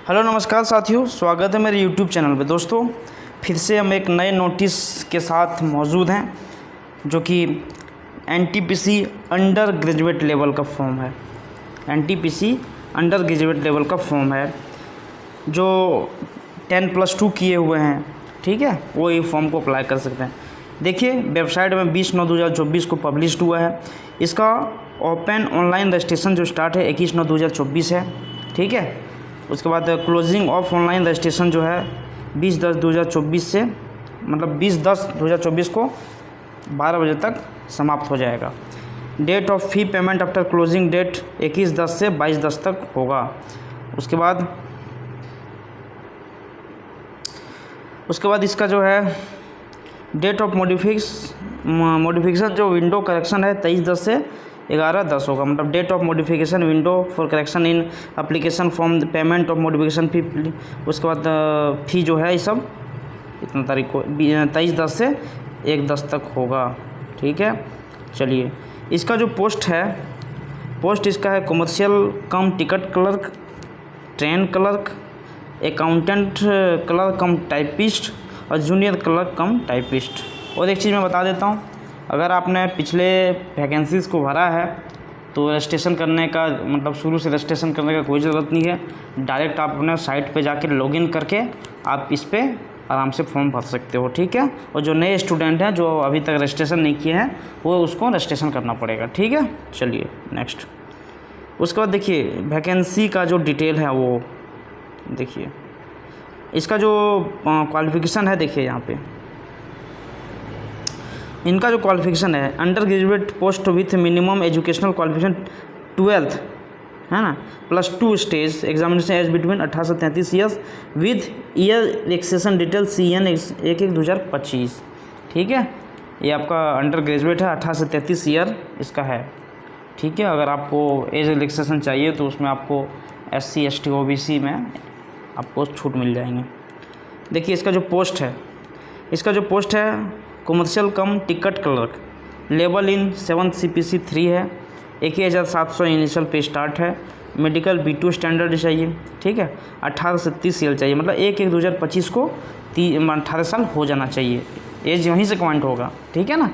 Hello नमस्कार साथियों, स्वागत है मेरे यूट्यूब चैनल पे। दोस्तों फिर से हम एक नए नोटिस के साथ मौजूद हैं जो कि एनटीपीसी अंडर ग्रेजुएट लेवल का फॉर्म है। एनटीपीसी अंडर ग्रेजुएट लेवल का फॉर्म है जो 10+2 किए हुए हैं, ठीक है, वो ये फॉर्म को अप्लाई कर सकते हैं। देखिए वेबसाइट में 20/9/2024 को पब्लिश्ड हुआ है। इसका ओपन ऑनलाइन रजिस्ट्रेशन जो स्टार्ट है 21/9/2024 है, ठीक है। उसके बाद क्लोजिंग ऑफ ऑनलाइन रजिस्ट्रेशन जो है 20/10/2024 से, मतलब 20/10/2024 को 12 बजे तक समाप्त हो जाएगा। Date of fee payment after closing date 21/10 से 22/10 तक होगा। उसके बाद इसका जो है डेट ऑफ मॉडिफिकेशन जो विंडो करेक्शन है 23/10 से 11/10 होगा। मतलब date of modification window for correction in application form payment of modification fee. उसके बाद फ़ी जो है ये सब इतना तारीख को 23/10 से 1/10 तक होगा, ठीक है। चलिए इसका जो पोस्ट इसका है कमर्शियल कम ticket clerk, train clerk, accountant clerk कम टाइपिस्ट और जूनियर क्लर्क कम टाइपिस्ट। और एक चीज़ मैं बता देता हूँ, अगर आपने पिछले वैकेंसीज़ को भरा है तो रजिस्ट्रेशन करने का, मतलब शुरू से रजिस्ट्रेशन करने का कोई ज़रूरत नहीं है। डायरेक्ट आप अपने साइट पे जाके लॉगिन करके आप इस पे आराम से फॉर्म भर सकते हो, ठीक है। और जो नए स्टूडेंट हैं जो अभी तक रजिस्ट्रेशन नहीं किए हैं वो उसको रजिस्ट्रेशन करना पड़ेगा, ठीक है। चलिए नेक्स्ट। उसके बाद देखिए वैकेंसी का जो डिटेल है वो देखिए, इसका जो क्वालिफ़िकेशन है देखिए यहाँ पे इनका जो क्वालिफ़िकेशन है under graduate post with minimum educational qualification 12th है ना, +2 स्टेज एग्जामिनेशन एज बिटवीन 18 से 33 years with year relaxation detail CN 1/1/2025, ठीक है। ये आपका अंडर ग्रेजुएट है, 18 से 33 ईयर इसका है, ठीक है। अगर आपको एज रिलैक्सेशन चाहिए तो उसमें आपको SC ST OBC में आपको छूट मिल जाएंगे। देखिए इसका जो पोस्ट है commercial come ticket clerk, level in 7th CPC 3 है, 21,700 इनिशियल पे स्टार्ट है, मेडिकल B2 स्टैंडर्ड चाहिए, ठीक है। 18 से 30 ईयर चाहिए, मतलब 1/1/2025 को 18 साल हो जाना चाहिए, एज यहीं से काउंट होगा, ठीक है ना।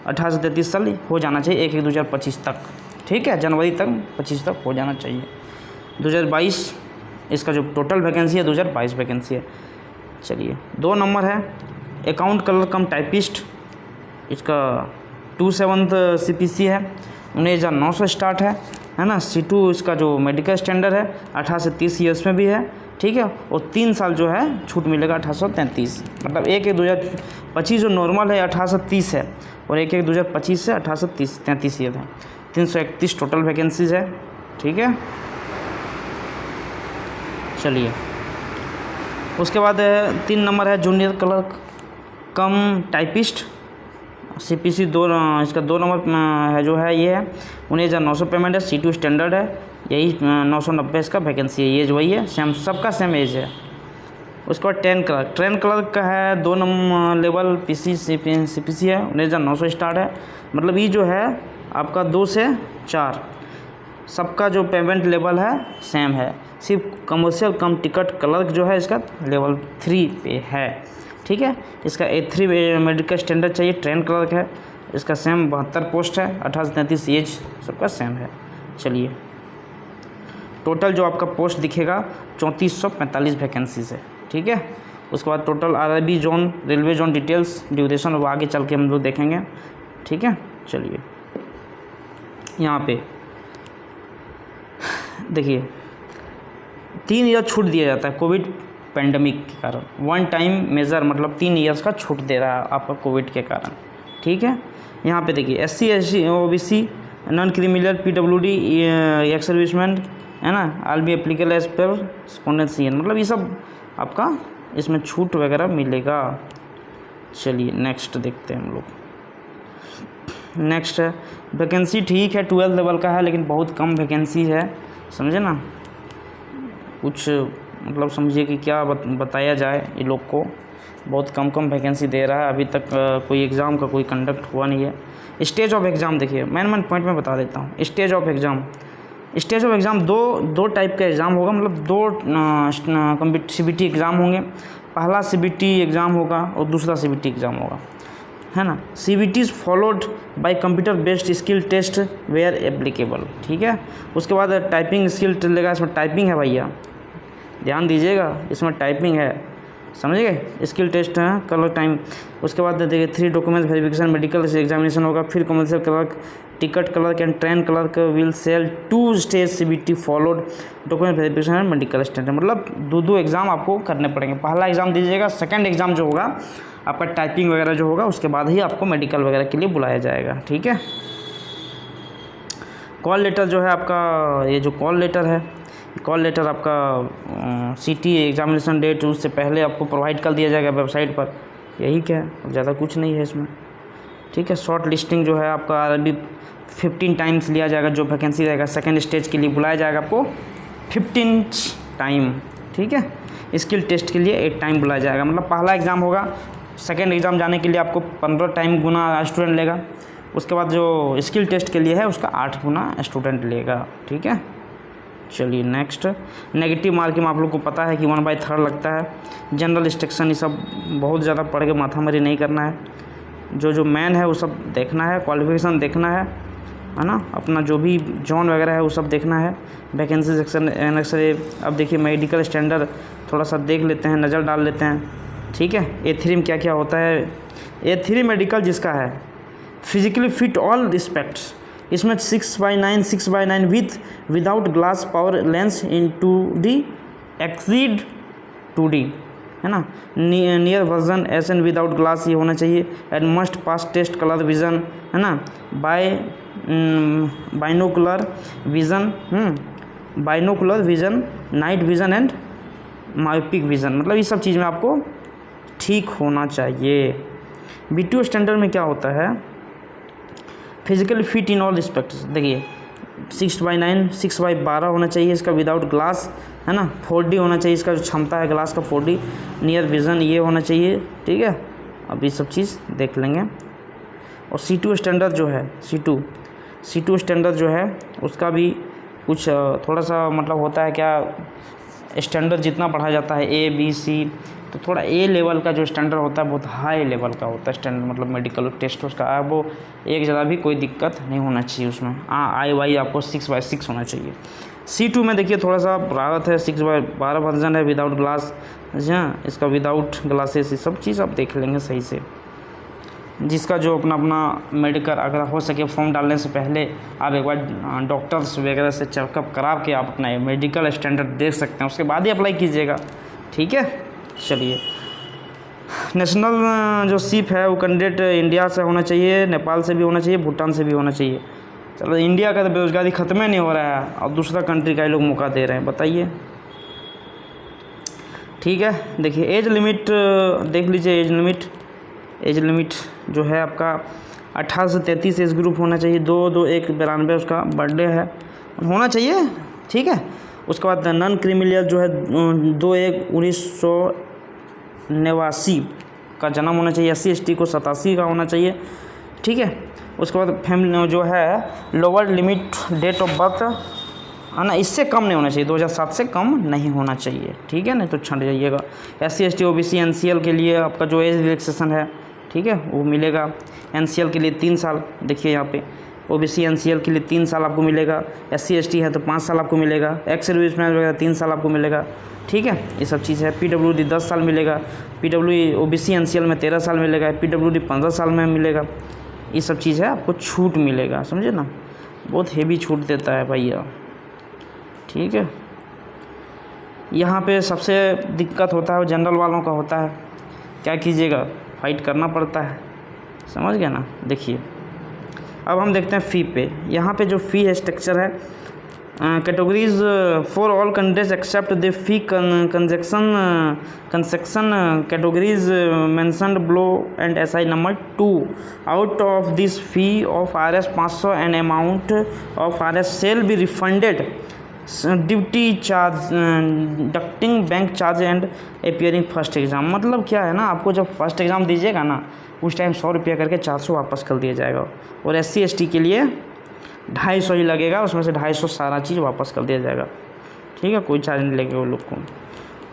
18 से 33 साल हो जाना चाहिए 1/1/2025 तक, ठीक है, जनवरी तक 25 तक हो जाना चाहिए। 2022 इसका जो टोटल वैकेंसी है 2022 वैकेंसी है। चलिए 2 नंबर है अकाउंट क्लर्क कम टाइपिस्ट, इसका 27th CPC है, 19,900 स्टार्ट है ना। C2 इसका जो मेडिकल स्टैंडर्ड है 18 से 30 ईयर्स में भी है, ठीक है। और 3 साल जो है छूट मिलेगा 1833, मतलब 1/1/2025 जो नॉर्मल है 18 से 30 है और 1/1/2025 से 18 से 33 ईयर है। 331 टोटल वैकेंसीज है, ठीक है। चलिए उसके बाद 3 नंबर है जूनियर क्लर्क कम टाइपिस्ट CPC 2, इसका 2 नंबर है जो है ये है 19,900 पेमेंट है, C2 स्टैंडर्ड है, यही 990 इसका वैकेंसी है, एज वही है, सेम सबका सेम एज है। उसके बाद ट्रेन क्लर्क का है 2 नंबर लेवल CPC है, 19,900 स्टार्ट है, मतलब ये जो है आपका 2 से 4 सबका जो पेमेंट लेवल है सेम है, सिर्फ कमर्शियल कम टिकट क्लर्क जो है इसका लेवल 3 पे है, ठीक है। इसका A3 मेडिकल स्टैंडर्ड चाहिए, ट्रेन क्लर्क है, इसका सेम 72 पोस्ट है, 18 से 33 एज सबका सेम है। चलिए टोटल जो आपका पोस्ट दिखेगा 3445 वैकेंसीज है, ठीक है। उसके बाद total RIB zone, railway zone details, duration वो आगे चल के हम लोग देखेंगे, ठीक है। चलिए यहाँ पे देखिए 3 ईयर छूट दिया जाता है कोविड पेंडेमिक के कारण, 1 टाइम मेज़र, मतलब 3 ईयर्स का छूट दे रहा है आपका कोविड के कारण, ठीक है। यहाँ पे देखिए SC ST OBC non criminal PWD ex serviceman है ना, आल बी एप्लीकेबल एज पर कॉन्डेंसियन, मतलब ये सब आपका इसमें छूट वगैरह मिलेगा। चलिए नेक्स्ट देखते हैं हम लोग। नेक्स्ट है वैकेंसी, ठीक है 12 लेवल का है लेकिन बहुत कम वैकेंसी है, समझे ना। कुछ मतलब समझिए कि क्या बताया जाए, ये लोग को बहुत कम वैकेंसी दे रहा है, अभी तक कोई एग्ज़ाम का कोई कंडक्ट हुआ नहीं है। स्टेज ऑफ एग्ज़ाम देखिए, मेन पॉइंट में बता देता हूँ। Stage of exam stage of exam दो टाइप का एग्ज़ाम होगा, मतलब दो CBT एग्ज़ाम होंगे। पहला CBT एग्ज़ाम होगा और दूसरा CBT एग्ज़ाम होगा, है ना। CBT is followed by computer based skill test where applicable, ठीक है। उसके बाद टाइपिंग स्किल लेगा, इसमें टाइपिंग है भैया, ध्यान दीजिएगा, इसमें टाइपिंग है, समझ गए। स्किल टेस्ट है, कलर टाइम। उसके बाद देखिए 3 डॉक्यूमेंट्स वेरिफिकेशन, मेडिकल एग्जामिनेशन होगा, फिर commercial clerk, ticket clerk and train clerk will sell 2 stage CBT followed document verification and medical standard. मतलब दो एग्ज़ाम आपको करने पड़ेंगे। पहला एग्ज़ाम दीजिएगा, सेकंड एग्ज़ाम जो होगा आपका टाइपिंग वगैरह जो होगा उसके बाद ही आपको मेडिकल वगैरह के लिए बुलाया जाएगा, ठीक है। कॉल लेटर जो है आपका, ये जो कॉल लेटर है, कॉल लेटर आपका CT एग्जामिनेशन डेट उससे पहले आपको प्रोवाइड कर दिया जाएगा वेबसाइट पर। यही क्या है, अब ज़्यादा कुछ नहीं है इसमें, ठीक है। शॉर्ट लिस्टिंग जो है आपका अभी 15 टाइम्स लिया जाएगा, जो वैकेंसी रहेगा सेकंड स्टेज के लिए बुलाया जाएगा आपको 15 टाइम, ठीक है। स्किल टेस्ट के लिए 8 टाइम बुलाया जाएगा। मतलब पहला एग्ज़ाम होगा, सेकंड एग्ज़ाम जाने के लिए आपको 15 टाइम गुना स्टूडेंट लेगा। उसके बाद जो स्किल टेस्ट के लिए है उसका 8 गुना स्टूडेंट लेगा, ठीक है। चलिए नेक्स्ट, नेगेटिव मार्किंग आप लोग को पता है कि 1/3 लगता है। जनरल इंस्ट्रक्शन ये सब बहुत ज़्यादा पढ़ के माथामारी नहीं करना है, जो मेन है वो सब देखना है, क्वालिफिकेशन देखना है ना, अपना जो भी जोन वगैरह है वो सब देखना है। वैकेंसी सेक्शन एक्सरे, अब देखिए मेडिकल स्टैंडर्ड थोड़ा सा देख लेते हैं, नज़र डाल लेते हैं, ठीक है। A3 में क्या क्या होता है। A3 मेडिकल जिसका है, फिजिकली फिट ऑल रिस्पेक्ट्स, इसमें 6/9 without glass power lens into the exceed 2D, है ना। Near vision SN without glass ये होना चाहिए। And must pass test colour vision, है ना, binocular vision, night vision and myopic vision, मतलब ये सब चीज़ में आपको ठीक होना चाहिए। BTO स्टैंडर्ड में क्या होता है, physically fit in all respects, देखिए 6/9 6/12 होना चाहिए इसका विदाउट ग्लास, है ना। 4D होना चाहिए इसका जो क्षमता है ग्लास का 4D। नियर विज़न ये होना चाहिए, ठीक है। अब ये सब चीज़ देख लेंगे। और C2 स्टैंडर्ड जो है, C2 स्टैंडर्ड जो है उसका भी कुछ थोड़ा सा मतलब होता है क्या, स्टैंडर्ड जितना पढ़ा जाता है A B C, तो थोड़ा A लेवल का जो स्टैंडर्ड होता है बहुत हाई लेवल का होता है स्टैंडर्ड, मतलब मेडिकल टेस्ट उसका अब वो एक ज़रा भी कोई दिक्कत नहीं होना चाहिए उसमें। I आपको 6/6 होना चाहिए। C2 में देखिए थोड़ा सा राहत है, 6/12 वर्जन है विदाउट ग्लास, हाँ, इसका विदाउट ग्लासेस, ये सब चीज़ आप देख लेंगे सही से। जिसका जो अपना मेडिकल अगर हो सके फॉर्म डालने से पहले आप एक बार डॉक्टर्स वगैरह से चेकअप करा के आप अपना मेडिकल स्टैंडर्ड देख सकते हैं, उसके बाद ही अप्लाई कीजिएगा, ठीक है। चलिए, नेशनल जो सिप है वो कैंडिडेट इंडिया से होना चाहिए, नेपाल से भी होना चाहिए, भूटान से भी होना चाहिए। चलो, इंडिया का तो बेरोजगारी ख़त्म ही नहीं हो रहा है और दूसरा कंट्री का ही लोग मौका दे रहे हैं, बताइए, ठीक है। देखिए एज लिमिट देख लीजिए, एज लिमिट जो है आपका 18 से 33 एज ग्रुप होना चाहिए। 2/2/1/92 उसका बर्थडे है, होना चाहिए, ठीक है। उसके बाद नॉन क्रिमिनल जो है 2/1/1989 का जन्म होना चाहिए। SC ST को 87 का होना चाहिए, ठीक है। उसके बाद फैमिली जो है lower limit date of birth, है ना, इससे कम नहीं होना चाहिए, 2007 से कम नहीं होना चाहिए, ठीक है, नहीं तो छंट जाइएगा। SC ST OBC NCL के लिए आपका जो एज रिलैक्सेशन है, ठीक है, वो मिलेगा। NCL के लिए 3 साल, देखिए यहाँ पे OBC NCL के लिए 3 साल आपको मिलेगा। SC ST है तो 5 साल आपको मिलेगा। एक्स सर्विसमैन वगैरह 3 साल आपको मिलेगा, ठीक है, ये सब चीज़ है। PWD 10 साल मिलेगा। PWD OBC NCL में 13 साल मिलेगा। PWD 15 साल में मिलेगा। ये सब चीज़ है, आपको छूट मिलेगा, समझे ना, बहुत हेवी छूट देता है भैया, ठीक है। यहाँ पे सबसे दिक्कत होता है वो जनरल वालों का होता है, क्या कीजिएगा, फाइट करना पड़ता है, समझ गए ना। देखिए अब हम देखते हैं फ़ी पे। यहाँ पे जो फ़ी है स्ट्रक्चर है, categories for all candidates except the fee concession categories mentioned below and SI number 2 out of this fee of RS 500 and amount of RS shall be refunded duty charge deducting bank charge and appearing first exam. मतलब क्या है ना, आपको जब first exam दीजिएगा ना उस time 100 रुपया करके 400 वापस कर दिया जाएगा। और SC ST के लिए 250 ही लगेगा, उसमें से 250 सारा चीज़ वापस कर दिया जाएगा। ठीक है, कोई चार्ज नहीं लगेगा वो लोग को।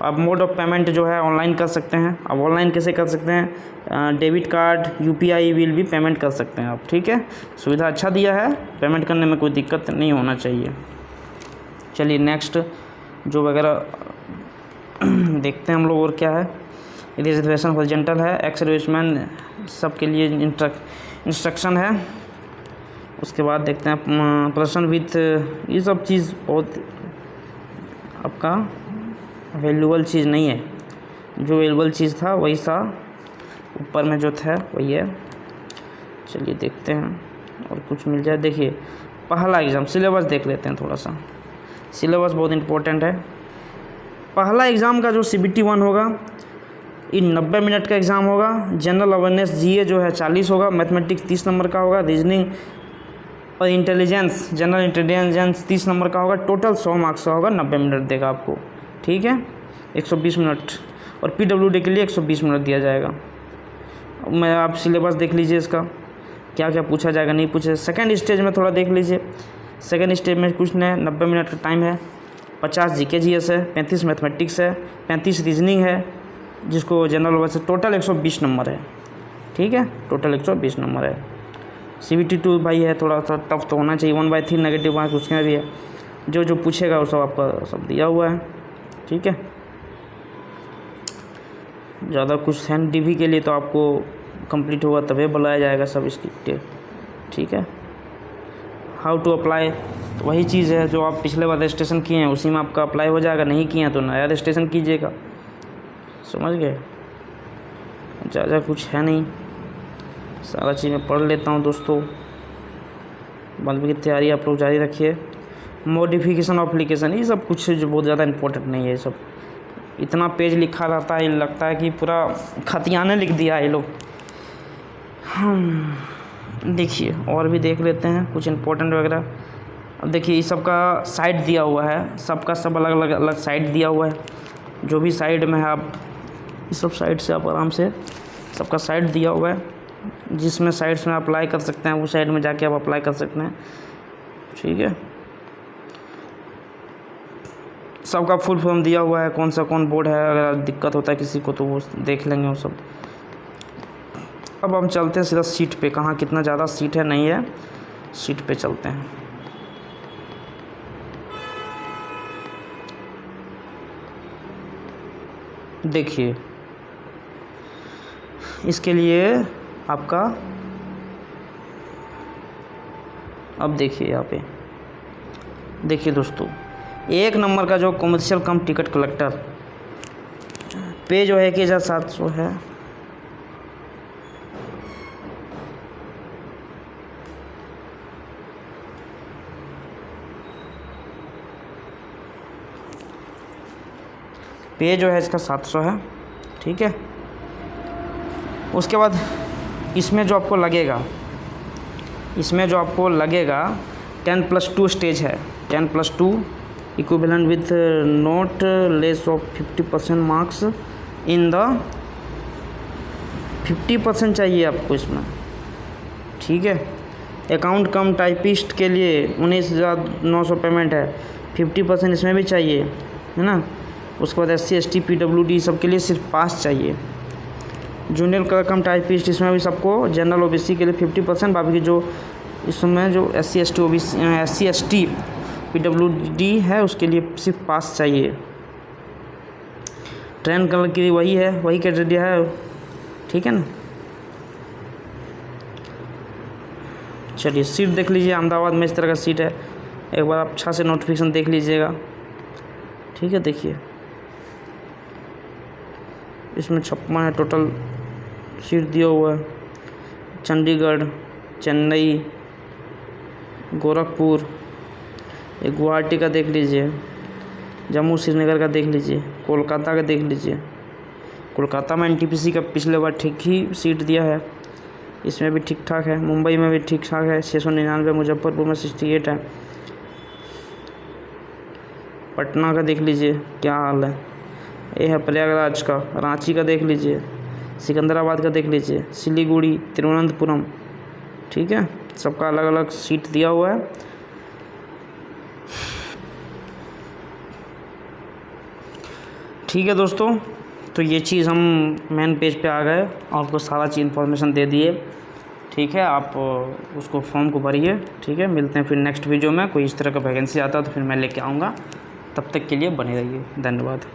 अब मोड ऑफ पेमेंट जो है ऑनलाइन कर सकते हैं। अब ऑनलाइन कैसे कर सकते हैं, डेबिट कार्ड, यूपीआई बिल भी पेमेंट कर सकते हैं आप। ठीक है, सुविधा अच्छा दिया है, पेमेंट करने में कोई दिक्कत नहीं होना चाहिए। चलिए नेक्स्ट जो वगैरह देखते हैं हम लोग और क्या है। रिजर्वेशन हॉरिजॉन्टल है, एक्स सर्विसमैन सबके लिए इंस्ट्रक्शन है। उसके बाद देखते हैं पर्सन विथ, ये सब चीज़ बहुत आपका वैल्यूबल चीज़ नहीं है, जो वैल्यूबल चीज़ था वही सा ऊपर में जो था वही है। चलिए देखते हैं और कुछ मिल जाए। देखिए पहला एग्ज़ाम सिलेबस देख लेते हैं थोड़ा सा, सिलेबस बहुत इम्पोर्टेंट है। पहला एग्ज़ाम का जो CBT 1 होगा ये 90 मिनट का एग्ज़ाम होगा। जनरल अवेयरनेस GA जो है 40 होगा, मैथमेटिक्स 30 नंबर का होगा, रीजनिंग और इंटेलिजेंस जनरल इंटेलिजेंस 30 नंबर का होगा। टोटल 100 मार्क्स का होगा, 90 मिनट देगा आपको। ठीक है, 120 मिनट, और PWD के लिए 120 मिनट दिया जाएगा। मैं आप सिलेबस देख लीजिए इसका क्या क्या पूछा जाएगा, नहीं पूछे। सेकंड स्टेज में थोड़ा देख लीजिए, सेकंड स्टेज में कुछ नहीं, 90 मिनट का टाइम है। 50 GK GS है, 35 मैथमेटिक्स है, 35 रीजनिंग है, जिसको जनरल वैसे टोटल 120 नंबर है। ठीक है, टोटल 120 नंबर है। CBT 2 भाई है, थोड़ा सा टफ तो होना चाहिए, 1/3 नेगेटिव मार्क्स उसमें भी है। जो जो पूछेगा वो सब आपका सब दिया हुआ है। ठीक है, ज़्यादा कुछ है DV के लिए तो आपको कंप्लीट होगा तभी बुलाया जाएगा सब इसकी। ठीक है, हाउ टू अप्लाई, तो वही चीज़ है जो आप पिछले बार रजिस्ट्रेशन किए हैं उसी में आपका अप्लाई हो जाएगा। नहीं किए हैं तो नया रजिस्ट्रेशन कीजिएगा, समझ गए। ज़्यादा कुछ है नहीं, सारा चीज़ मैं पढ़ लेता हूँ दोस्तों। बल्कि की तैयारी आप लोग जारी रखिए। मॉडिफिकेशन ऑफ एप्लीकेशन ये सब कुछ जो बहुत ज़्यादा इंपॉर्टेंट नहीं है। ये सब इतना पेज लिखा रहता है, लगता है कि पूरा खतियाने लिख दिया है ये लोग। देखिए और भी देख लेते हैं कुछ इंपॉर्टेंट वगैरह। अब देखिए ये सबका साइड दिया हुआ है, सबका सब अलग अलग साइड दिया हुआ है। जो भी साइड में है आप इस सब साइड से आप आराम से सबका साइड दिया हुआ है, जिसमें साइड्स में अप्लाई कर सकते हैं वो साइड में जाके आप अप्लाई कर सकते हैं। ठीक है, सबका फुल फॉर्म दिया हुआ है, कौन सा कौन बोर्ड है। अगर दिक्कत होता है किसी को तो वो देख लेंगे वो सब। अब हम चलते हैं सीधा सीट पे, कहाँ कितना ज़्यादा सीट है नहीं है, सीट पे चलते हैं। देखिए इसके लिए आपका, अब देखिए यहाँ पे देखिए दोस्तों, 1 नंबर का जो कमर्शियल कम टिकट कलेक्टर पे जो है 1700 है। पे जो है इसका 700 है। ठीक है, उसके बाद इसमें जो आपको लगेगा, 10+2 स्टेज है। 10+2 equivalent with not less of 50% marks in the 50% चाहिए आपको इसमें। ठीक है, अकाउंट कम टाइपिस्ट के लिए 19,900 पेमेंट है, 50% इसमें भी चाहिए, है ना। उसके बाद SC ST PWD सबके लिए सिर्फ पास चाहिए। जूनियर क्लर्क कम टाइपिस्ट इसमें भी सबको, जनरल OBC के लिए 50%, बाकी जो इसमें जो SC ST PWD है उसके लिए सिर्फ पास चाहिए। ट्रेन कलर की वही है, वही क्राइटेरिया है। ठीक है ना। चलिए सीट देख लीजिए, अहमदाबाद में इस तरह का सीट है, एक बार आप अच्छा से नोटिफिकेशन देख लीजिएगा। ठीक है, देखिए इसमें 56 है टोटल सीट दिया हुआ है। चंडीगढ़, चेन्नई, गोरखपुर, एक गुवाहाटी का देख लीजिए, जम्मू श्रीनगर का देख लीजिए, कोलकाता का देख लीजिए। कोलकाता में NTPC का पिछले बार ठीक ही सीट दिया है, इसमें भी ठीक ठाक है। मुंबई में भी ठीक ठाक है, 699। मुजफ्फरपुर में 68 है। पटना का देख लीजिए क्या हाल है। ये है प्रयागराज का, रांची का देख लीजिए, सिकंदराबाद का देख लीजिए, सिलीगुड़ी, तिरुवनंतपुरम। ठीक है, सबका अलग अलग सीट दिया हुआ है। ठीक है दोस्तों, तो ये चीज़ हम मेन पेज पे आ गए और आपको सारा चीज़ इन्फॉर्मेशन दे दिए। ठीक है, आप उसको फॉर्म को भरिए। ठीक है, मिलते हैं फिर नेक्स्ट वीडियो में। कोई इस तरह का वैकेंसी आता है तो फिर मैं लेके आऊँगा। तब तक के लिए बने रहिए। धन्यवाद।